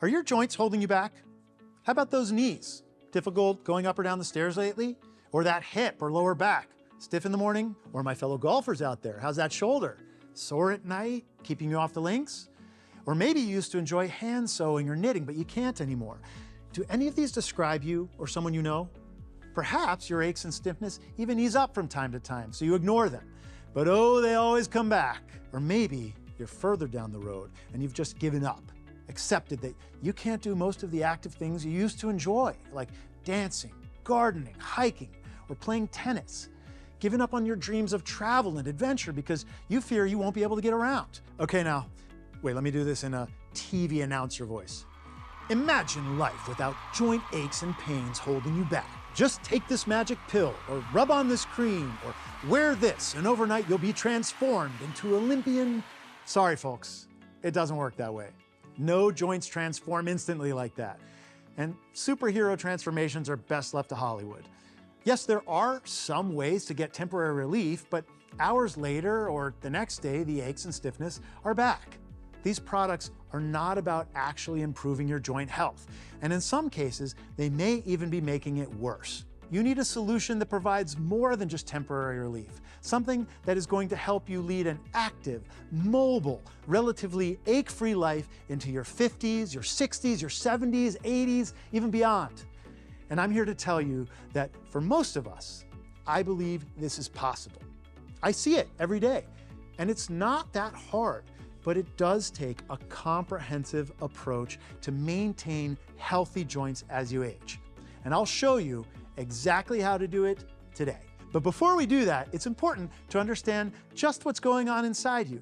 Are your joints holding you back? How about those knees? Difficult going up or down the stairs lately? Or that hip or lower back? Stiff in the morning? Or my fellow golfers out there, how's that shoulder? Sore at night, keeping you off the links? Or maybe you used to enjoy hand sewing or knitting, but you can't anymore. Do any of these describe you or someone you know? Perhaps your aches and stiffness even ease up from time to time, so you ignore them. But oh, they always come back. Or maybe you're further down the road and you've just given up, accepted that you can't do most of the active things you used to enjoy, like dancing, gardening, hiking, or playing tennis. Given up on your dreams of travel and adventure because you fear you won't be able to get around. Okay, now, wait, let me do this in a TV announcer voice. Imagine life without joint aches and pains holding you back. Just take this magic pill, or rub on this cream, or wear this, and overnight you'll be transformed into Olympian. Sorry, folks, it doesn't work that way. No joints transform instantly like that. And superhero transformations are best left to Hollywood. Yes, there are some ways to get temporary relief, but hours later or the next day, the aches and stiffness are back. These products are not about actually improving your joint health, and in some cases, they may even be making it worse. You need a solution that provides more than just temporary relief, something that is going to help you lead an active, mobile, relatively ache-free life into your 50s, your 60s, your 70s, 80s, even beyond. And I'm here to tell you that for most of us, I believe this is possible. I see it every day, and it's not that hard. But it does take a comprehensive approach to maintain healthy joints as you age. And I'll show you exactly how to do it today. But before we do that, it's important to understand just what's going on inside you,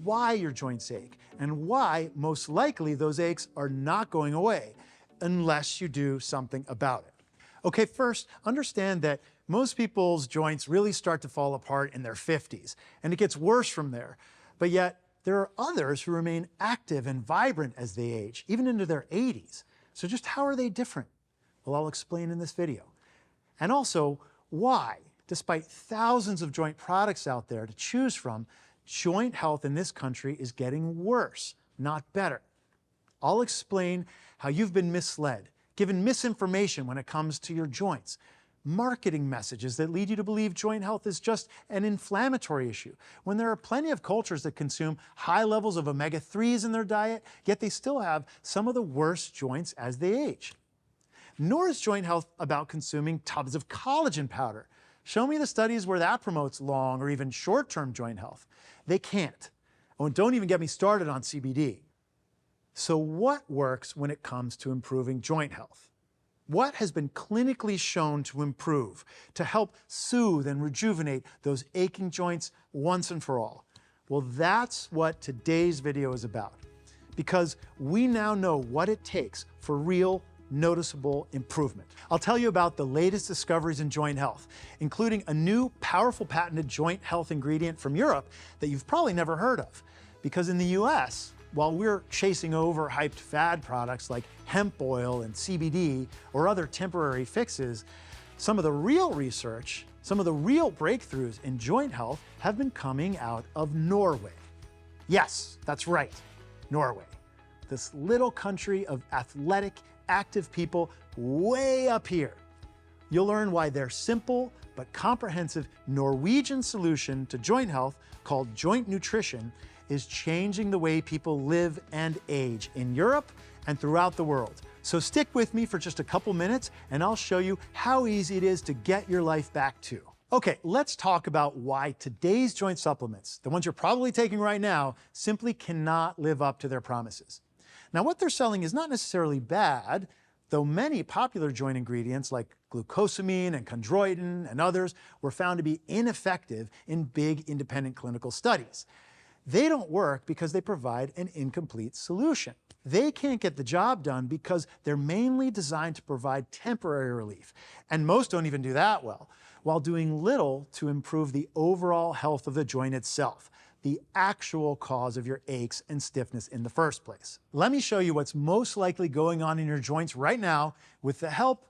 why your joints ache, and why most likely those aches are not going away unless you do something about it. Okay, first, understand that most people's joints really start to fall apart in their 50s, and it gets worse from there. But yet, there are others who remain active and vibrant as they age, even into their 80s. So just how are they different? Well, I'll explain in this video. And also, why, despite thousands of joint products out there to choose from, joint health in this country is getting worse, not better. I'll explain how you've been misled, given misinformation when it comes to your joints, marketing messages that lead you to believe joint health is just an inflammatory issue, when there are plenty of cultures that consume high levels of omega-3s in their diet, yet they still have some of the worst joints as they age. Nor is joint health about consuming tubs of collagen powder. Show me the studies where that promotes long or even short-term joint health. They can't. Oh, and don't even get me started on CBD. So what works when it comes to improving joint health? What has been clinically shown to improve, to help soothe and rejuvenate those aching joints once and for all? Well, that's what today's video is about, because we now know what it takes for real, noticeable improvement. I'll tell you about the latest discoveries in joint health, including a new, powerful patented joint health ingredient from Europe that you've probably never heard of, because in the US, while we're chasing overhyped fad products like hemp oil and CBD or other temporary fixes, some of the real research, some of the real breakthroughs in joint health have been coming out of Norway. Yes, that's right, Norway. This little country of athletic, active people way up here. You'll learn why their simple but comprehensive Norwegian solution to joint health, called Joint Nutrition, is changing the way people live and age in Europe and throughout the world. So stick with me for just a couple minutes and I'll show you how easy it is to get your life back too. Okay, let's talk about why today's joint supplements, the ones you're probably taking right now, simply cannot live up to their promises. Now, what they're selling is not necessarily bad, though many popular joint ingredients like glucosamine and chondroitin and others were found to be ineffective in big independent clinical studies. They don't work because they provide an incomplete solution. They can't get the job done because they're mainly designed to provide temporary relief, and most don't even do that well, while doing little to improve the overall health of the joint itself, the actual cause of your aches and stiffness in the first place. Let me show you what's most likely going on in your joints right now with the help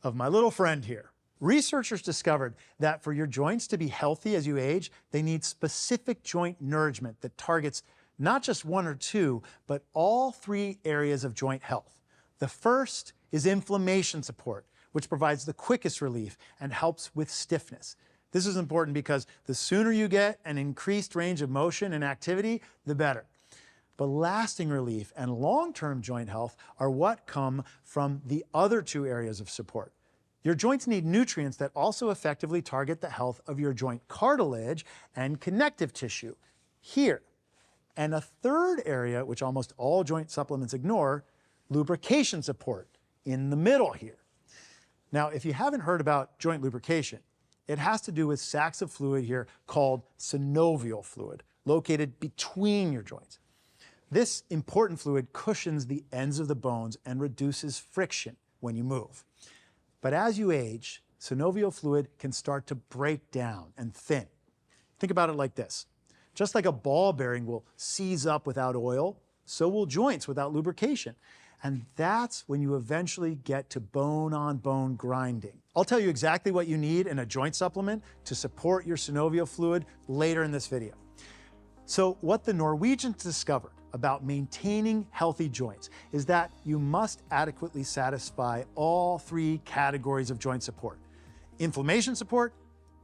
of my little friend here. Researchers discovered that for your joints to be healthy as you age, they need specific joint nourishment that targets not just one or two, but all three areas of joint health. The first is inflammation support, which provides the quickest relief and helps with stiffness. This is important because the sooner you get an increased range of motion and activity, the better. But lasting relief and long-term joint health are what come from the other two areas of support. Your joints need nutrients that also effectively target the health of your joint cartilage and connective tissue here. And a third area, which almost all joint supplements ignore, lubrication support in the middle here. Now, if you haven't heard about joint lubrication, it has to do with sacs of fluid here called synovial fluid, located between your joints. This important fluid cushions the ends of the bones and reduces friction when you move. But as you age, synovial fluid can start to break down and thin. Think about it like this. Just like a ball bearing will seize up without oil, so will joints without lubrication. And that's when you eventually get to bone-on-bone grinding. I'll tell you exactly what you need in a joint supplement to support your synovial fluid later in this video. So what the Norwegians discovered about maintaining healthy joints is that you must adequately satisfy all three categories of joint support: inflammation support,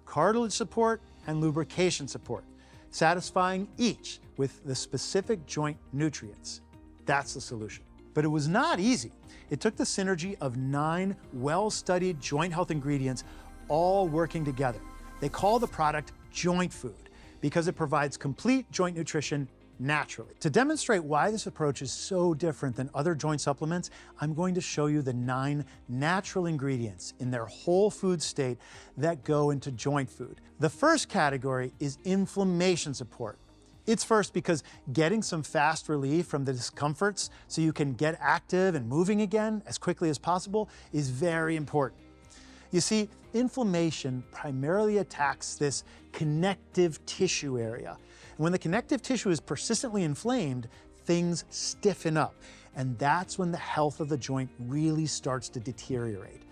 cartilage support, and lubrication support, satisfying each with the specific joint nutrients. That's the solution. But it was not easy. It took the synergy of 9 well-studied joint health ingredients all working together. They call the product joint food because it provides complete joint nutrition naturally. To demonstrate why this approach is so different than other joint supplements, I'm going to show you the 9 natural ingredients in their whole food state that go into joint food. The first category is inflammation support. It's first because getting some fast relief from the discomforts so you can get active and moving again as quickly as possible is very important. You see, inflammation primarily attacks this connective tissue area. And when the connective tissue is persistently inflamed, things stiffen up. And that's when the health of the joint really starts to deteriorate.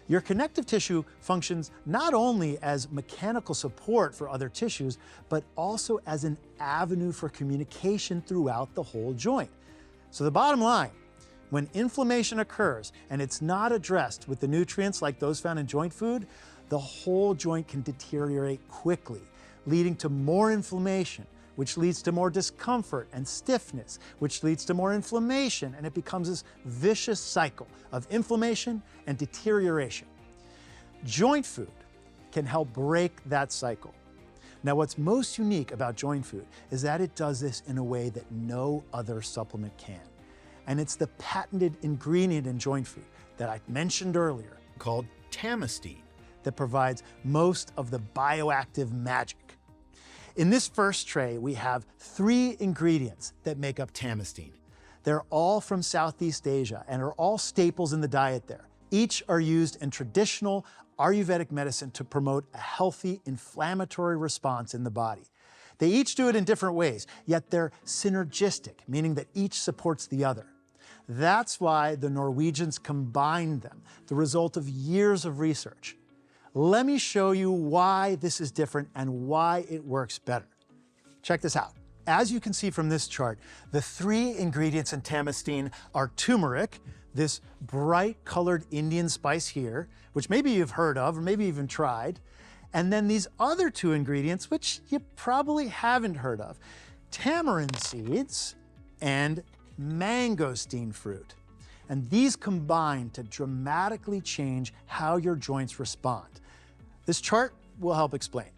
Your connective tissue functions not only as mechanical support for other tissues, but also as an avenue for communication throughout the whole joint. So the bottom line, when inflammation occurs and it's not addressed with the nutrients like those found in joint food, the whole joint can deteriorate quickly, leading to more inflammation, which leads to more discomfort and stiffness, which leads to more inflammation, and it becomes this vicious cycle of inflammation and deterioration. Joint food can help break that cycle. Now, what's most unique about joint food is that it does this in a way that no other supplement can. And it's the patented ingredient in joint food that I mentioned earlier, called Tamasteen, that provides most of the bioactive magic. In this first tray, we have 3 ingredients that make up Tamasteen. They're all from Southeast Asia and are all staples in the diet there. Each are used in traditional Ayurvedic medicine to promote a healthy inflammatory response in the body. They each do it in different ways, yet they're synergistic, meaning that each supports the other. That's why the Norwegians combined them, the result of years of research. Let me show you why this is different and why it works better. Check this out. As you can see from this chart, the 3 ingredients in Tamasteen are turmeric, this bright colored Indian spice here, which maybe you've heard of or maybe even tried, and then these other 2 ingredients, which you probably haven't heard of, tamarind seeds and mangosteen fruit. And these combine to dramatically change how your joints respond. This chart will help explain.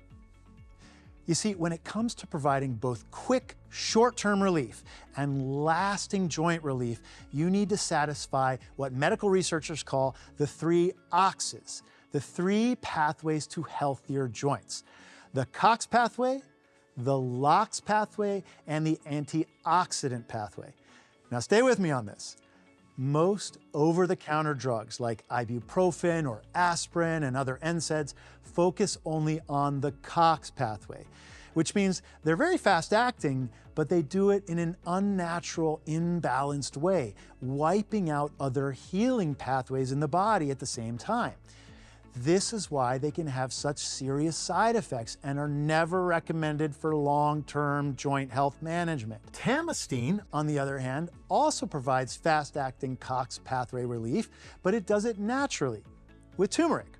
You see, when it comes to providing both quick, short-term relief and lasting joint relief, you need to satisfy what medical researchers call the 3 OXs, the 3 pathways to healthier joints: the COX pathway, the LOX pathway, and the antioxidant pathway. Now stay with me on this. Most over-the-counter drugs like ibuprofen or aspirin and other NSAIDs focus only on the COX pathway, which means they're very fast-acting, but they do it in an unnatural, imbalanced way, wiping out other healing pathways in the body at the same time. This is why they can have such serious side effects and are never recommended for long-term joint health management. Tamasteen, on the other hand, also provides fast-acting COX pathway relief, but it does it naturally with turmeric.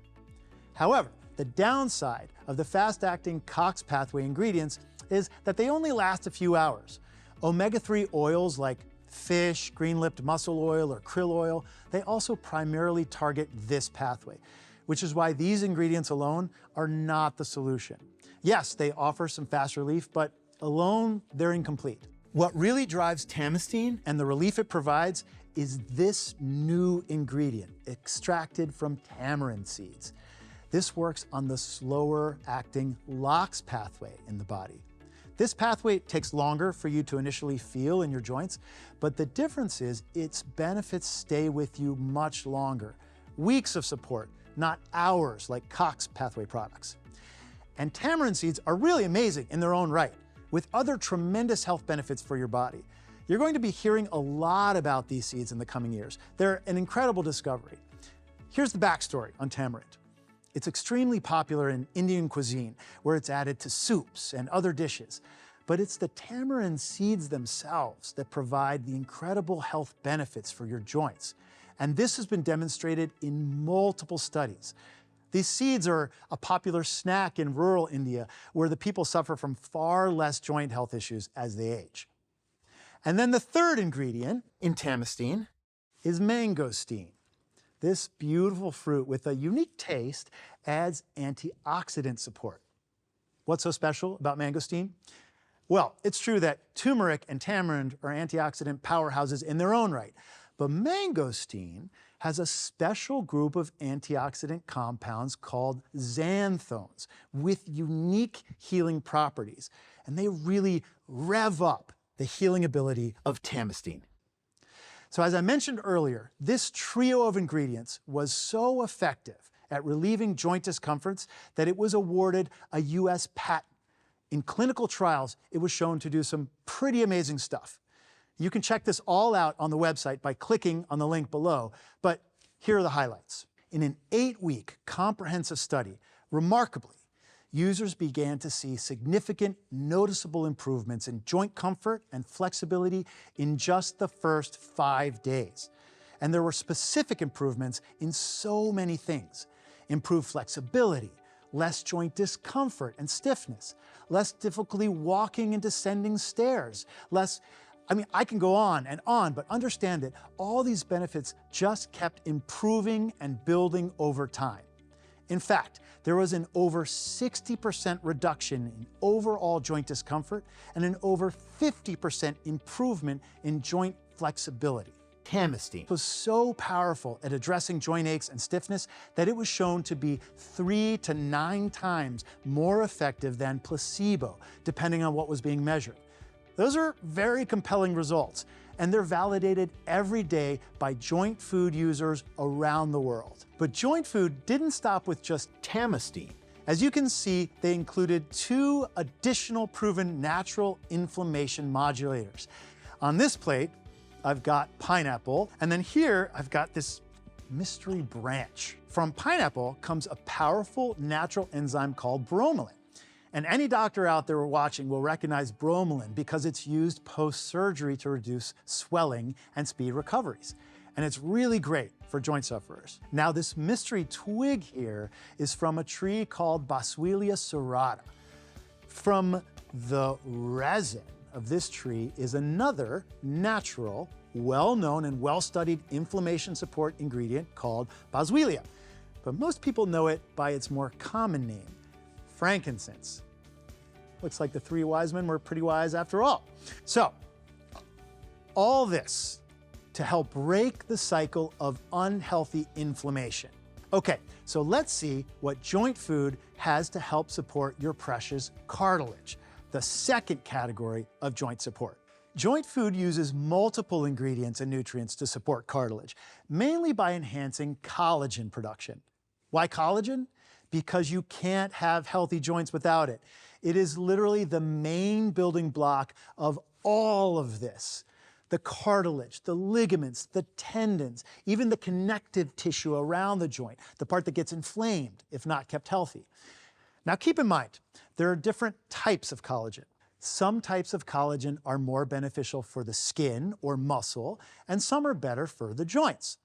However, the downside of the fast-acting COX pathway ingredients is that they only last a few hours. Omega-3 oils like fish, green-lipped mussel oil, or krill oil, they also primarily target this pathway, which is why these ingredients alone are not the solution. Yes, they offer some fast relief, but alone, they're incomplete. What really drives Tamasteen and the relief it provides is this new ingredient extracted from tamarind seeds. This works on the slower acting LOX pathway in the body. This pathway takes longer for you to initially feel in your joints, but the difference is its benefits stay with you much longer. Weeks of support, not hours like COX pathway products. And tamarind seeds are really amazing in their own right, with other tremendous health benefits for your body. You're going to be hearing a lot about these seeds in the coming years. They're an incredible discovery. Here's the backstory on tamarind. It's extremely popular in Indian cuisine, where it's added to soups and other dishes. But it's the tamarind seeds themselves that provide the incredible health benefits for your joints. And this has been demonstrated in multiple studies. These seeds are a popular snack in rural India, where the people suffer from far less joint health issues as they age. And then the third ingredient in Tamasteen is mangosteen. This beautiful fruit with a unique taste adds antioxidant support. What's so special about mangosteen? Well, it's true that turmeric and tamarind are antioxidant powerhouses in their own right, but mangosteen has a special group of antioxidant compounds called xanthones with unique healing properties, and they really rev up the healing ability of Tamasteen. So as I mentioned earlier, this trio of ingredients was so effective at relieving joint discomforts that it was awarded a US patent. In clinical trials, it was shown to do some pretty amazing stuff. You can check this all out on the website by clicking on the link below, but here are the highlights. In an 8-week comprehensive study, remarkably, users began to see significant, noticeable improvements in joint comfort and flexibility in just the first 5 days. And there were specific improvements in so many things. Improved flexibility, less joint discomfort and stiffness, less difficulty walking and descending stairs, I can go on, but understand that all these benefits just kept improving and building over time. In fact, there was an over 60% reduction in overall joint discomfort and an over 50% improvement in joint flexibility. Tamasteen was so powerful at addressing joint aches and stiffness that it was shown to be 3 to 9 times more effective than placebo, depending on what was being measured. Those are very compelling results, and they're validated every day by joint food users around the world. But joint food didn't stop with just Tamasteen. As you can see, they included 2 additional proven natural inflammation modulators. On this plate, I've got pineapple, and then here I've got this mystery branch. From pineapple comes a powerful natural enzyme called bromelain. And any doctor out there watching will recognize bromelain because it's used post-surgery to reduce swelling and speed recoveries. And it's really great for joint sufferers. Now, this mystery twig here is from a tree called Boswellia serrata. From the resin of this tree is another natural, well-known and well-studied inflammation support ingredient called Boswellia. But most people know it by its more common name, frankincense. Looks like the 3 wise men were pretty wise after all. So, all this to help break the cycle of unhealthy inflammation. Okay, so let's see what joint food has to help support your precious cartilage, the second category of joint support. Joint food uses multiple ingredients and nutrients to support cartilage, mainly by enhancing collagen production. Why collagen? Because you can't have healthy joints without it. It is literally the main building block of all of this. The cartilage, the ligaments, the tendons, even the connective tissue around the joint, the part that gets inflamed if not kept healthy. Now keep in mind, there are different types of collagen. Some types of collagen are more beneficial for the skin or muscle, and some are better for the joints.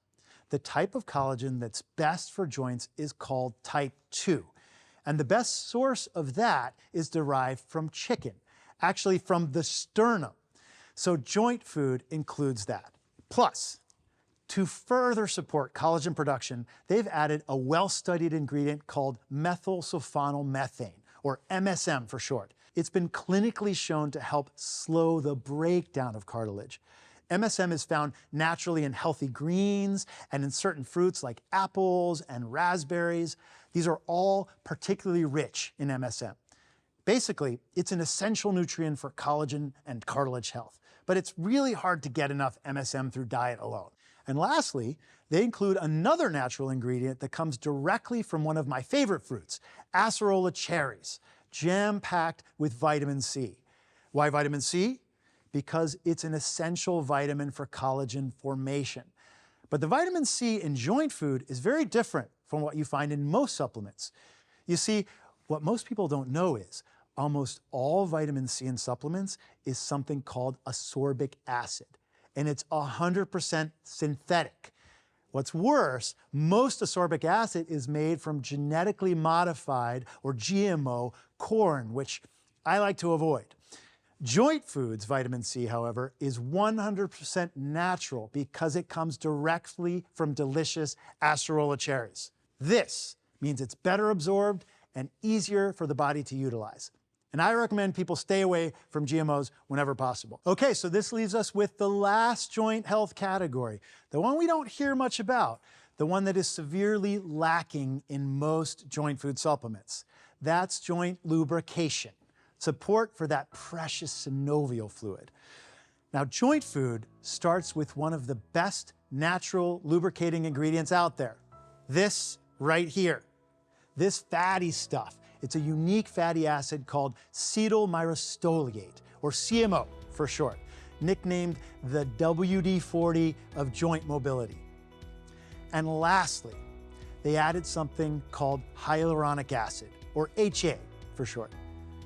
The type of collagen that's best for joints is called type 2. And the best source of that is derived from chicken, actually from the sternum. So joint food includes that. Plus, to further support collagen production, they've added a well-studied ingredient called methylsulfonylmethane, or MSM for short. It's been clinically shown to help slow the breakdown of cartilage. MSM is found naturally in healthy greens and in certain fruits like apples and raspberries. These are all particularly rich in MSM. Basically, it's an essential nutrient for collagen and cartilage health, but it's really hard to get enough MSM through diet alone. And lastly, they include another natural ingredient that comes directly from one of my favorite fruits, acerola cherries, jam-packed with vitamin C. Why vitamin C? Because it's an essential vitamin for collagen formation. But the vitamin C in joint food is very different from what you find in most supplements. You see, what most people don't know is almost all vitamin C in supplements is something called ascorbic acid, and it's 100% synthetic. What's worse, most ascorbic acid is made from genetically modified or GMO corn, which I like to avoid. Joint foods vitamin C, however, is 100% natural because it comes directly from delicious acerola cherries. This means it's better absorbed and easier for the body to utilize. And I recommend people stay away from GMOs whenever possible. Okay, so this leaves us with the last joint health category, the one we don't hear much about, the one that is severely lacking in most joint food supplements. That's joint lubrication, support for that precious synovial fluid. Now, joint food starts with one of the best natural lubricating ingredients out there, this right here. This fatty stuff, it's a unique fatty acid called cetyl myrostoleate, or CMO for short, nicknamed the WD-40 of joint mobility. And lastly, they added something called hyaluronic acid, or HA for short.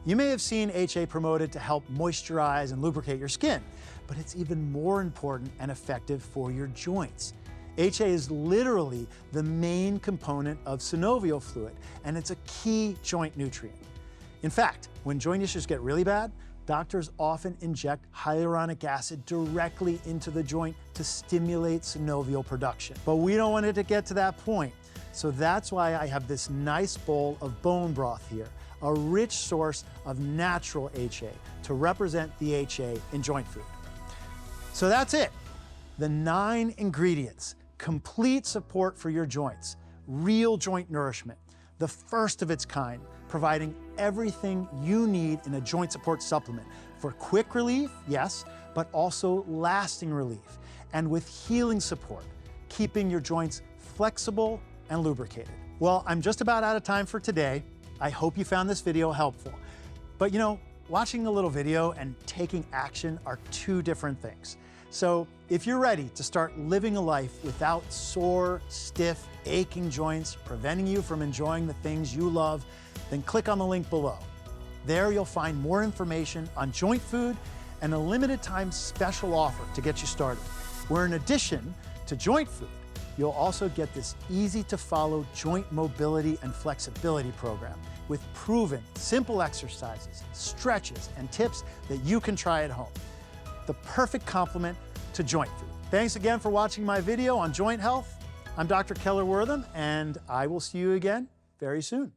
You may have seen HA promoted to help moisturize and lubricate your skin, but it's even more important and effective for your joints. HA is literally the main component of synovial fluid, and it's a key joint nutrient. In fact, when joint issues get really bad, doctors often inject hyaluronic acid directly into the joint to stimulate synovial production. But we don't want it to get to that point, so that's why I have this nice bowl of bone broth here, a rich source of natural HA to represent the HA in joint food. So that's it. The 9 ingredients, complete support for your joints, real joint nourishment, the first of its kind, providing everything you need in a joint support supplement for quick relief, yes, but also lasting relief, and with healing support, keeping your joints flexible and lubricated. Well, I'm just about out of time for today. I hope you found this video helpful. But you know, watching a little video and taking action are 2 different things. So if you're ready to start living a life without sore, stiff, aching joints, preventing you from enjoying the things you love, then click on the link below. There you'll find more information on joint food and a limited time special offer to get you started, where in addition to joint food, you'll also get this easy to follow joint mobility and flexibility program with proven simple exercises, stretches, and tips that you can try at home. The perfect complement to joint food. Thanks again for watching my video on joint health. I'm Dr. Keller Wortham, and I will see you again very soon.